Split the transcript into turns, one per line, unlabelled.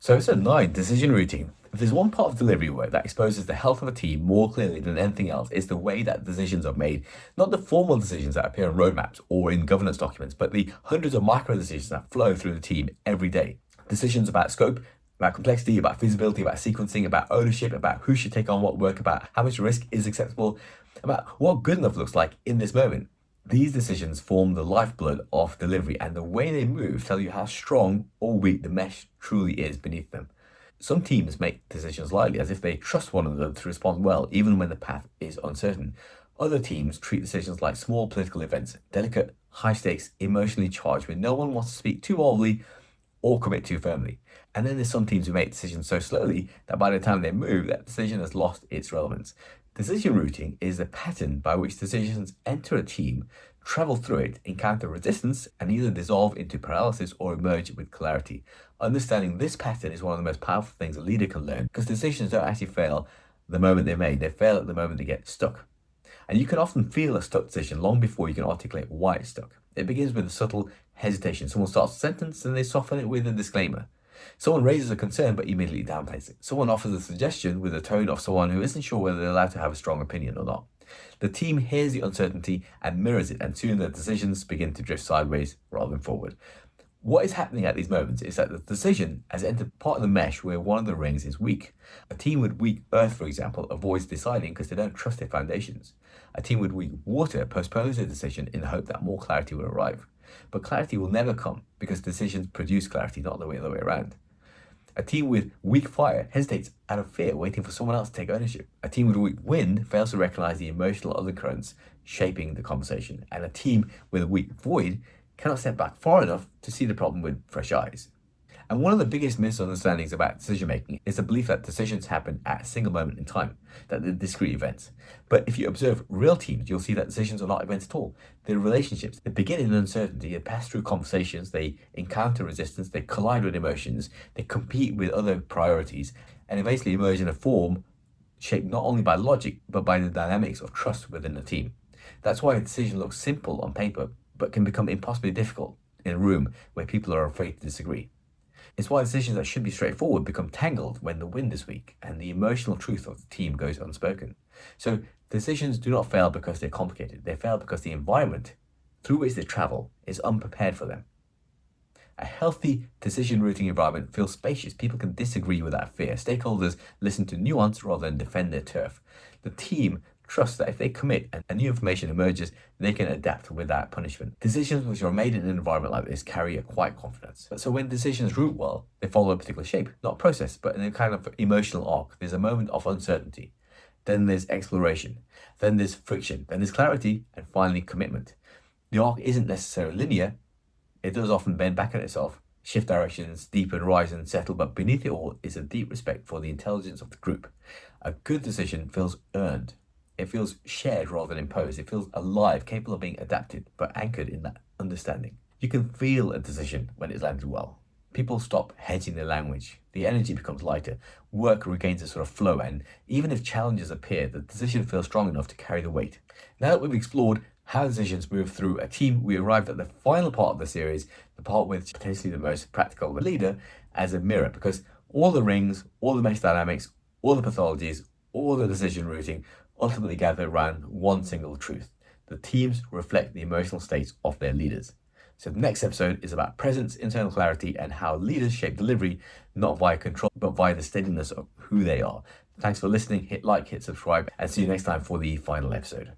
So episode 9, decision routing. If there's one part of delivery work that exposes the health of a team more clearly than anything else, it's the way that decisions are made. Not the formal decisions that appear on roadmaps or in governance documents, but the hundreds of micro decisions that flow through the team every day. Decisions about scope, about complexity, about feasibility, about sequencing, about ownership, about who should take on what work, about how much risk is acceptable, about what good enough looks like in this moment. These decisions form the lifeblood of delivery, and the way they move tell you how strong or weak the mesh truly is beneath them. Some teams make decisions lightly, as if they trust one another to respond well, even when the path is uncertain. Other teams treat decisions like small political events, delicate, high stakes, emotionally charged, where no one wants to speak too boldly or commit too firmly. And then there's some teams who make decisions so slowly that by the time they move, that decision has lost its relevance. Decision routing is the pattern by which decisions enter a team, travel through it, encounter resistance, and either dissolve into paralysis or emerge with clarity. Understanding this pattern is one of the most powerful things a leader can learn, because decisions don't actually fail the moment they're made, they fail at the moment they get stuck. And you can often feel a stuck decision long before you can articulate why it's stuck. It begins with a subtle hesitation. Someone starts a sentence and they soften it with a disclaimer. Someone raises a concern but immediately downplays it. Someone offers a suggestion with the tone of someone who isn't sure whether they're allowed to have a strong opinion or not. The team hears the uncertainty and mirrors it, and soon the decisions begin to drift sideways rather than forward. What is happening at these moments is that the decision has entered part of the mesh where one of the rings is weak. A team with weak earth, for example, avoids deciding because they don't trust their foundations. A team with weak water postpones their decision in the hope that more clarity will arrive. But clarity will never come because decisions produce clarity, not the other way around. A team with weak fire hesitates out of fear, waiting for someone else to take ownership. A team with weak wind fails to recognize the emotional undercurrents shaping the conversation. And a team with a weak void cannot step back far enough to see the problem with fresh eyes. And one of the biggest misunderstandings about decision making is the belief that decisions happen at a single moment in time, that they're discrete events. But if you observe real teams, you'll see that decisions are not events at all. They're relationships. They begin in uncertainty, they pass through conversations, they encounter resistance, they collide with emotions, they compete with other priorities, and eventually emerge in a form shaped not only by logic, but by the dynamics of trust within the team. That's why a decision looks simple on paper, but can become impossibly difficult in a room where people are afraid to disagree. It's why decisions that should be straightforward become tangled when the wind is weak and the emotional truth of the team goes unspoken. So decisions do not fail because they're complicated. They fail because the environment through which they travel is unprepared for them. A healthy decision routing environment feels spacious. People can disagree without fear. Stakeholders listen to nuance rather than defend their turf. The team trust that if they commit and new information emerges, they can adapt without punishment. Decisions which are made in an environment like this carry a quiet confidence. So when decisions root well, they follow a particular shape, not process, but in a kind of emotional arc. There's a moment of uncertainty, then there's exploration, then there's friction, then there's clarity, and finally commitment. The arc isn't necessarily linear. It does often bend back on itself, shift directions, deepen, rise and settle, but beneath it all is a deep respect for the intelligence of the group. A good decision feels earned. It feels shared rather than imposed. It feels alive, capable of being adapted, but anchored in that understanding. You can feel a decision when it's landed well. People stop hedging their language. The energy becomes lighter. Work regains a sort of flow, and even if challenges appear, the decision feels strong enough to carry the weight. Now that we've explored how decisions move through a team, we arrived at the final part of the series, the part with potentially the most practical, the leader as a mirror, because all the rings, all the mesh dynamics, all the pathologies, all the decision routing ultimately gather around one single truth. The teams reflect the emotional states of their leaders. So the next episode is about presence, internal clarity, and how leaders shape delivery, not via control, but via the steadiness of who they are. Thanks for listening. Hit like, hit subscribe, and see you next time for the final episode.